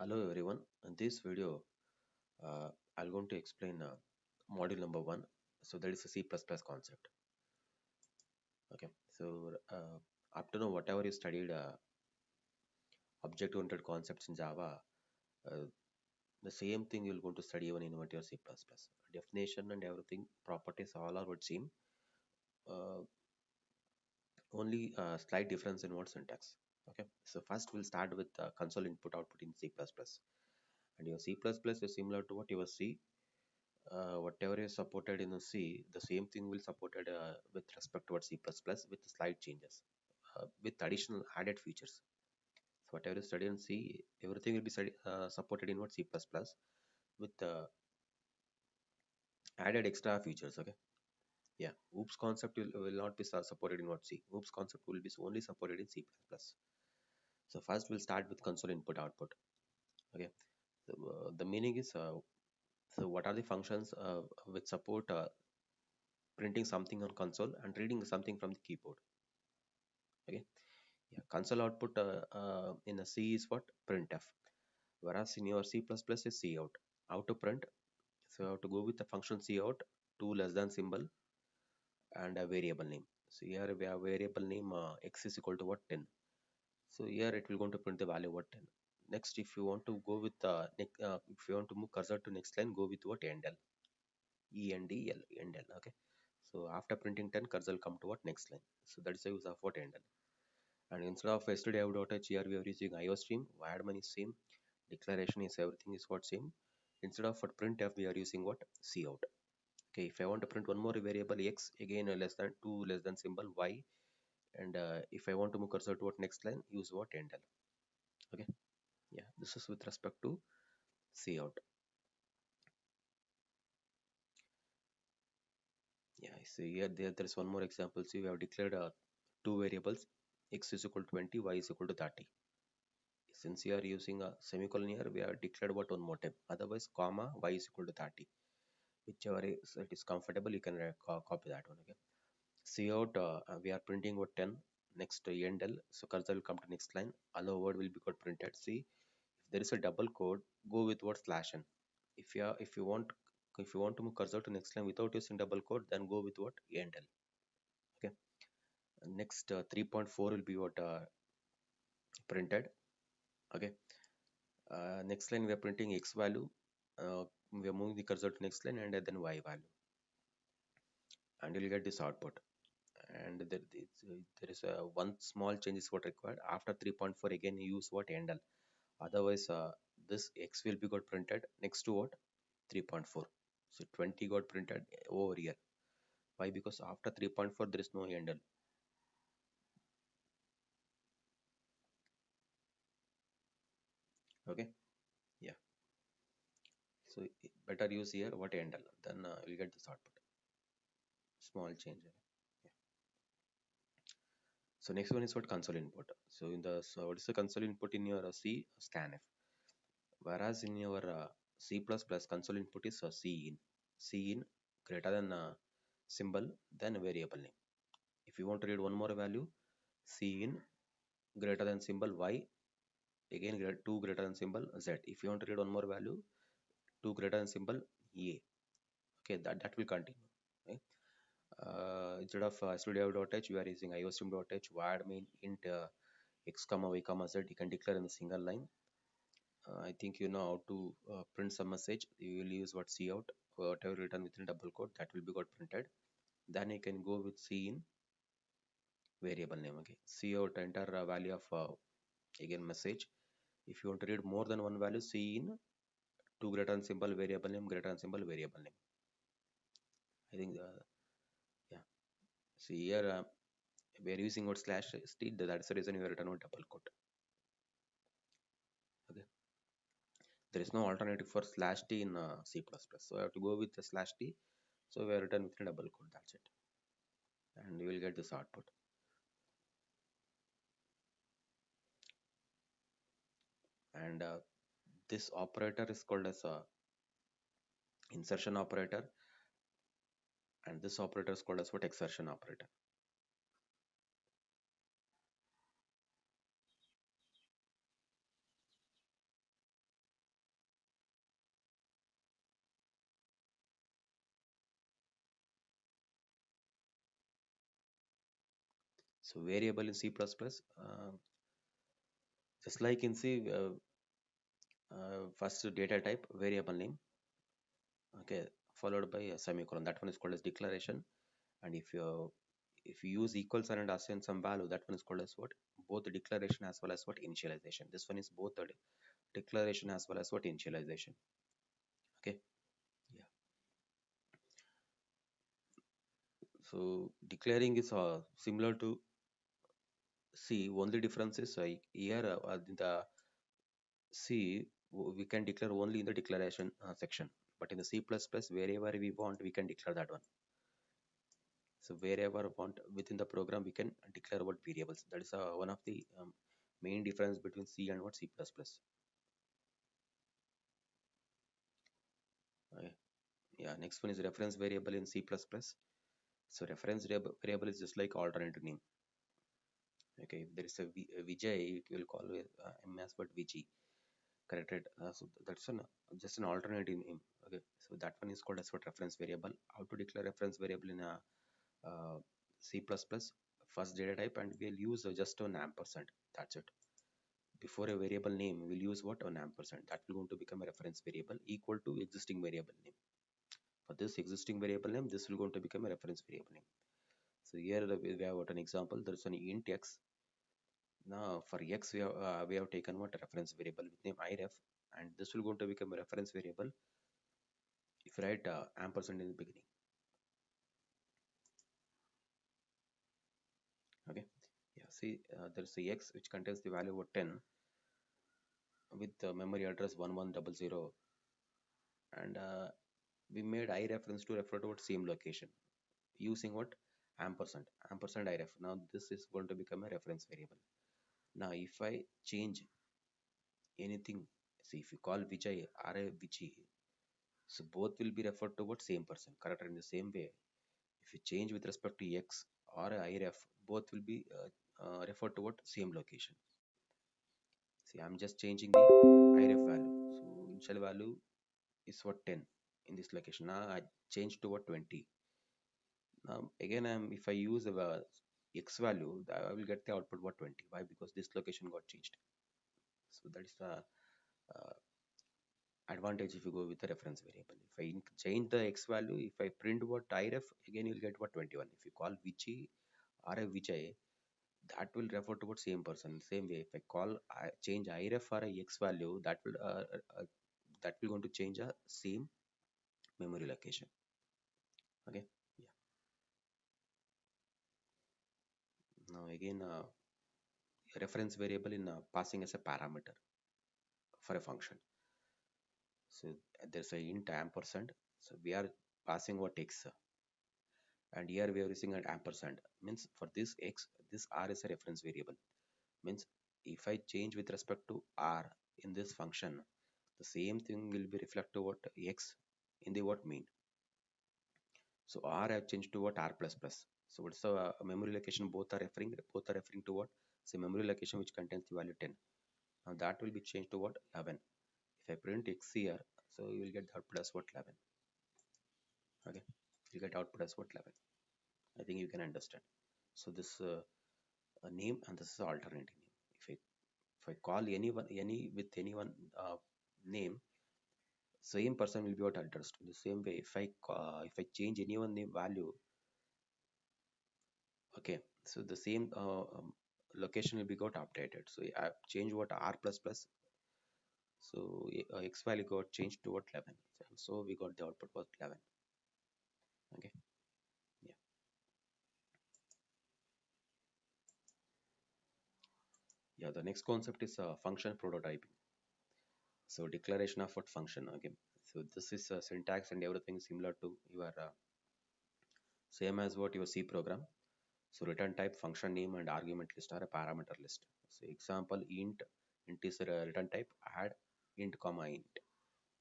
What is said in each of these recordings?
Hello everyone. In this video, I'm going to explain module number one. So that is a C++ concept. Okay. So up to now, whatever you studied object-oriented concepts in Java, uh, the same thing you're going to study even in your C++. Definition and everything, properties all are what same. Uh, Only slight difference in what syntax. Okay. So first we'll start with console input output in C++. And your C++ is similar to what your C. Whatever is supported in the C, the same thing will supported with respect to what C++ with slight changes, with additional added features. So whatever is studied in C, everything will be supported in what C++ with added extra features. Okay, yeah. OOPS concept will not be supported in what C. OOPS concept will be only supported in C++. So first we'll start with console input output. Okay, so the meaning is so what are the functions which support printing something on console and reading something from the keyboard. Okay, yeah, console output in a C is what? Printf. Whereas in your C++ is cout. How to print? So you have to go with the function cout, two less than symbol and a variable name. So here we have variable name x is equal to what? 10. So here it will going to print the value what? 10. Next, if you want to go with if you want to move cursor to next line, go with what? Endl. ENDL, endl. Okay. So after printing 10, cursor will come to what? Next line. So that is the use of what? Endl. And instead of stdio.h, here we are using iostream. Wireman is same. Declaration is everything is what same. Instead of for printf, we are using what? Cout. Okay, if I want to print one more variable x, again less than 2 less than symbol y, and if I want to move cursor to what next line, use what? Endl. Okay, yeah, this is with respect to cout. Yeah, I see here there is one more example. See, we have declared two variables, x is equal to 20, y is equal to 30. Since we are using a semicolon here, we have declared what one more time. Otherwise, comma y is equal to 30. Whichever is it is comfortable, you can copy that one. Okay. Cout, we are printing what 10. Next endl, so cursor will come to next line. Hello word will be got printed. See, if there is a double quote, go with what slash n. If you want to move cursor to next line without using double quote, then go with what endl. Okay. Next 3.4 will be what printed. Okay. Next line we are printing x value. We are moving the cursor to next line and then y value, and you'll get this output. And there is a one small change is what required. After 3.4, again you use what endl. Otherwise, this x will be got printed next to what 3.4. So 20 got printed over here. Why? Because after 3.4 there is no endl. Okay. Yeah. So better use here what endl. Then you'll get this output. Small change. Yeah. So next one is what console input. So what is the console input in your C? Scanf. Whereas in your C++ console input is cin. Cin greater than symbol then variable name. If you want to read one more value, cin greater than symbol y, again 2 greater than symbol z. If you want to read one more value, 2 greater than symbol a. Okay, that will continue. Okay. Instead of stdio.h, we are using iostream.h, wired main int x comma y comma z. You can declare in a single line. I think you know how to print some message. You will use what cout, whatever written within double quote, that will be got printed. Then you can go with cin variable name. Okay, cout enter a value of again message. If you want to read more than one value, cin 2 greater than symbol variable name greater than symbol variable name. I think yeah. See here we are using what slash t. That's the reason we are written with double quote. Okay. There is no alternative for slash t in C++. So I have to go with the slash t. So we are written with a double quote. That's it, and you will get this output. And this operator is called as a insertion operator, and this operator is called as what? Exertion operator. So variable in C++, just like in C, first data type, variable name, okay, followed by a semicolon. That one is called as declaration. And if you use equal sign and assign some value, that one is called as what? Both the declaration as well as what? Initialization. This one is both the declaration as well as what? Initialization. Okay. Yeah. So declaring is similar to C. Only difference is here in the C, we can declare only in the declaration section. But in the C++, wherever we want, we can declare that one. So wherever want within the program, we can declare what variables. That is one of the main difference between C and what C++. Okay. Yeah. Next one is reference variable in C++. So reference variable is just like alternative name. Okay. If there is a Vijay, it will call M as what VG. Corrected. So that's just an alternative name. Okay. So that one is called as what? Reference variable. How to declare reference variable in a C++? First data type, and we'll use just an ampersand. That's it. Before a variable name, we'll use what? An ampersand. That will going to become a reference variable equal to existing variable name. For this existing variable name, this will going to become a reference variable name. So here we have what an example. There's an int x. Now for x, we have taken what? A reference variable with name iref, and this will going to become a reference variable if you write ampersand in the beginning. Okay. Yeah. See, there's a x which contains the value of 10 with memory address 1100, and we made I reference to refer to what? Same location using what? Ampersand iref. Now this is going to become a reference variable. Now if I change anything, see, if you call Vijay or a Vijay, so both will be referred to what? Same person. Correct. In the same way, if you change with respect to x or a iref, both will be referred to what? Same location. See, I'm just changing the iref value. So initial value is what? 10 in this location. Now I change to what? 20. Now again, if I use the x value, I will get the output what? 20. Why? Because this location got changed. So that is the uh, advantage if you go with the reference variable. If I change the x value, if I print what iref, again you'll get what? 21. If you call Vichi or a Vijay, that will refer to what? Same person. Same way, if I call change iref or a x value, that will going to change a same memory location. Okay. Yeah. Now again, reference variable in passing as a parameter for a function. So there's a int ampersand. So we are passing what? X, and here we are using an ampersand. Means for this x, this r is a reference variable. Means if I change with respect to r in this function, the same thing will be reflected to what? X in the what? Mean. So r have changed to what? R plus plus. So what's the memory location? Both are referring to what? So memory location which contains the value 10. Now that will be changed to what? 11. If I print x here, so you will get the output as what? 11. Okay, you get output as what? 11. I think you can understand. So this a name, and this is alternating name. If I call anyone with anyone name, same person will be what? Addressed. In the same way, if I change anyone name value, okay, so the same location will be got updated. So I change what? R plus plus. So x value got changed to what? 11. So we got the output was 11. Okay. Yeah. Yeah. The next concept is function prototyping. So declaration of what? Function. Okay. So this is syntax and everything similar to your same as what your C program. So return type, function name, and argument list are a parameter list. So example, int is a return type, add int comma int.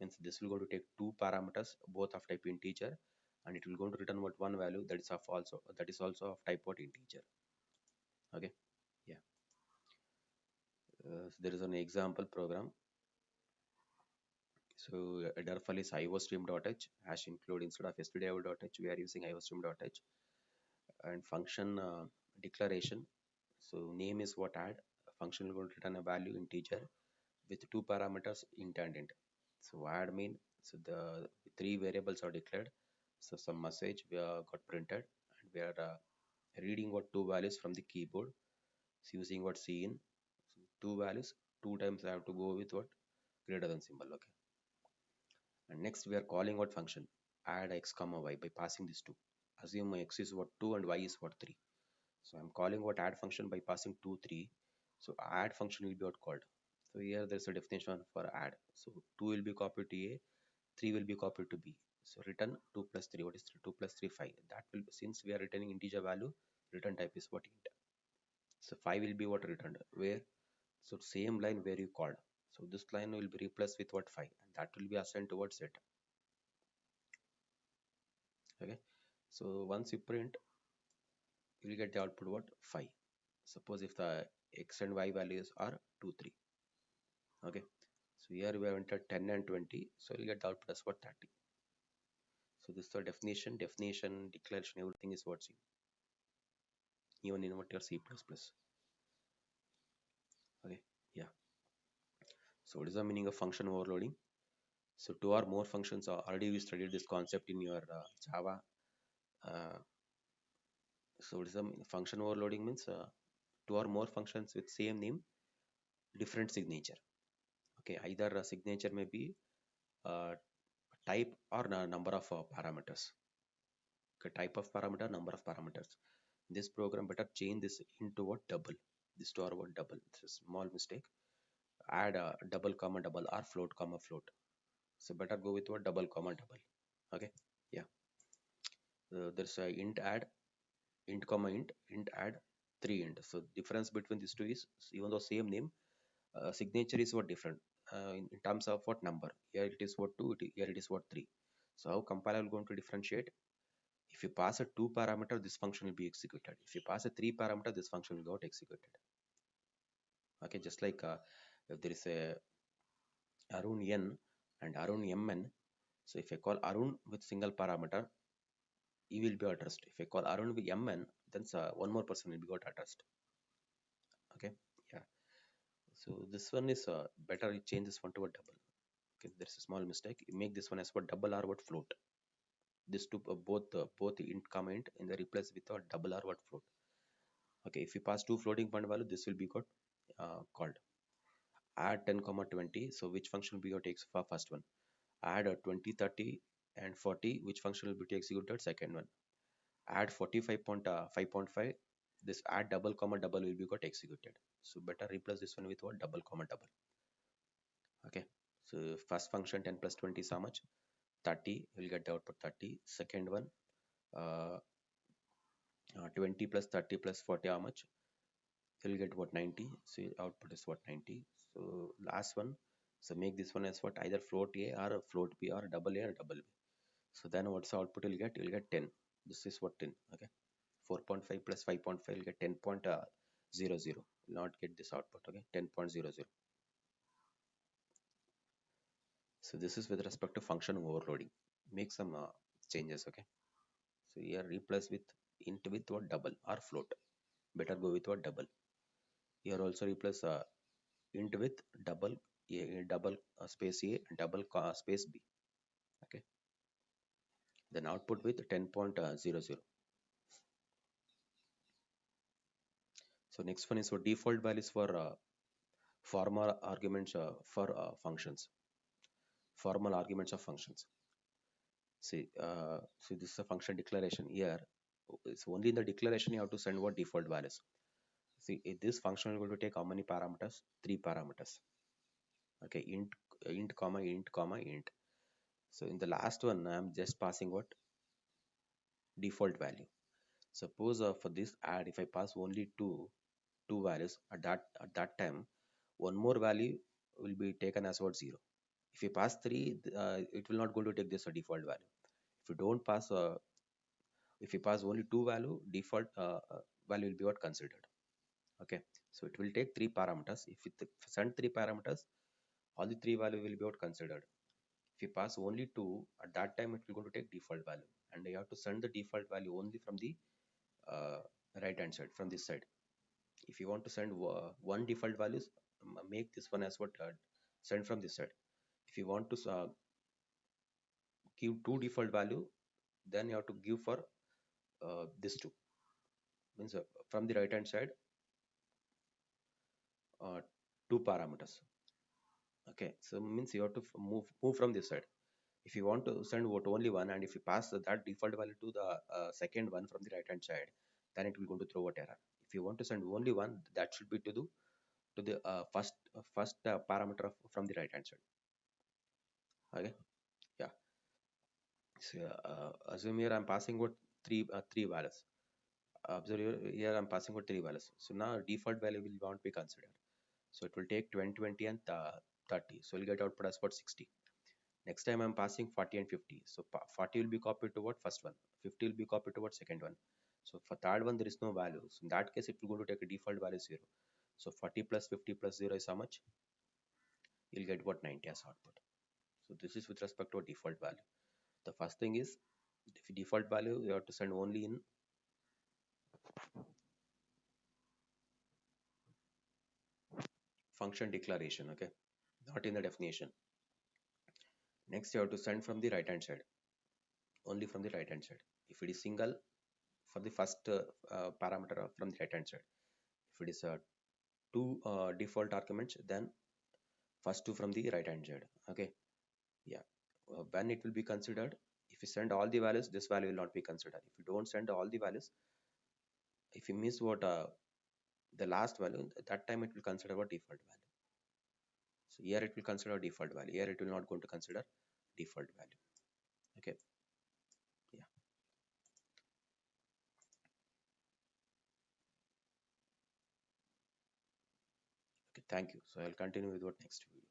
Means this will go to take two parameters, both of type integer, and it will go to return what? One value that is also of type what? Integer. Okay. Yeah. So there is an example program. So Darfal is iostream.h hash include instead of stdio.h we are using iostream.h, and function declaration. So name is what add. Function will return a value integer with two parameters int and int. So add mean, so the three variables are declared. So some message we got printed, and we are reading what two values from the keyboard. So using what cin, so two values, two times I have to go with what greater than symbol. Okay. And next we are calling what function add x comma y by passing these two. Assume x is what 2 and y is what 3. So I'm calling what add function by passing 2 3. So add function will be what called. So here there's a definition for add. So 2 will be copied to a, 3 will be copied to b. So return 2 plus 3. What is 3? 2 plus 3 5. That will, since we are returning integer value, return type is what int. So 5 will be what returned where, so same line where you called. So this line will be replaced with what 5, and that will be assigned towards it. Okay. So once you print, you will get the output what 5. Suppose if the x and y values are 2 3. Okay. So here we have entered 10 and 20, so you get the output as what 30. So this is the definition, declaration, everything is what C, even in what your C++. Okay. Yeah. So what is the meaning of function overloading? So two or more functions are already we studied this concept in your Java. uh, so what is the function overloading means two or more functions with same name, different signature. Okay, either a signature may be uh, type or number of parameters. Okay, type of parameter, number of parameters. This program better change this into what double. This to our what double. It's a small mistake. Add a double comma double or float comma float. So better go with what double comma double. Okay, yeah. There's a int comma int add three int. So difference between these two is even though same name, signature is what different in terms of what number. Here it is what 2, here it is what 3. So how compiler will going to differentiate? If you pass a 2 parameter, this function will be executed. If you pass a 3 parameter, this function will get executed. Okay, just like if there is a Arun n and Arun mn. So if I call Arun with single parameter, he will be addressed. If I call Arun with mn, then one more person will be got addressed. Okay, yeah. So this one is better. You change this one to a double. Okay, there's a small mistake. You make this one as what double or what float. This two both int comma int and they replace with a double or what float. Okay, if you pass two floating point value, this will be got called add 10 comma 20. So which function will be got takes for first one? Add 20 30 and 40. Which function will be to executed second one? Add 45.5. This add double comma double will be got executed. So better replace this one with what double comma double. Okay, so first function 10 plus 20 is how much? 30. We'll get the output 30. Second one, uh, 20 plus 30 plus 40, how much? You'll get what 90. So output is what 90. So last one, so make this one as what either float A or a float B or double A or double B. So then what's the output you'll get? You'll get 10. This is what 10. Okay, 4.5 plus 5.5 you'll get 10.00. You'll not get this output. Okay, 10.00. So this is with respect to function overloading. Make some changes. Okay, so here replace with int with what double or float. Better go with what double. Here also replace int with double double space a and double space b. Okay, then output with 10.00. So next one is for default values for formal arguments for functions. Formal arguments of functions. See this is a function declaration. Here it's only in the declaration you have to send what default values. See, this function is going to take how many parameters? 3 parameters. Okay, int comma int comma int. So in the last one, I'm just passing what default value. Suppose for this add, if I pass only two values at that time, one more value will be taken as what 0. If you pass 3, it will not going to take this default value. If you don't pass, if you pass only two value, default value will be what considered. Okay, so it will take 3 parameters. If it send 3 parameters, all the 3 value will be what considered. If you pass only 2, at that time it will go to take default value, and you have to send the default value only from the uh, right hand side, from this side. If you want to send one default values, make this one as what send from this side. If you want to give two default value, then you have to give for this two, means from the right hand side, uh, two parameters. Okay, so means you have to move from this side. If you want to send what only one, and if you pass that default value to the second one from the right hand side, then it will go to throw out error. If you want to send only one, that should be to the first parameter from the right hand side. Okay, yeah. So assume here I'm passing what three values. Observe here I'm passing what three values. So now default value will not be considered. So it will take 20, 20 and 30. So we'll get output as what 60. Next time I'm passing 40 and 50. So 40 will be copied to what first one. 50 will be copied to what second one. So for third one, there is no value. So in that case, it will go to take a default value 0. So 40 plus 50 plus 0 is how much? You'll get what 90 as output. So this is with respect to a default value. The first thing is, if default value, you have to send only in function declaration, okay? Not in the definition. Next, you have to send from the right hand side, only from the right hand side. If it is single, for the first parameter from the right hand side. If it is two default arguments, then first two from the right hand side. Okay, yeah. When it will be considered, if you send all the values, this value will not be considered. If you don't send all the values, if you miss what the last value, that time it will consider what default value. So here it will consider default value. Here it will not going to consider default value. Okay, yeah. Okay, thank you. So I'll continue with what next video.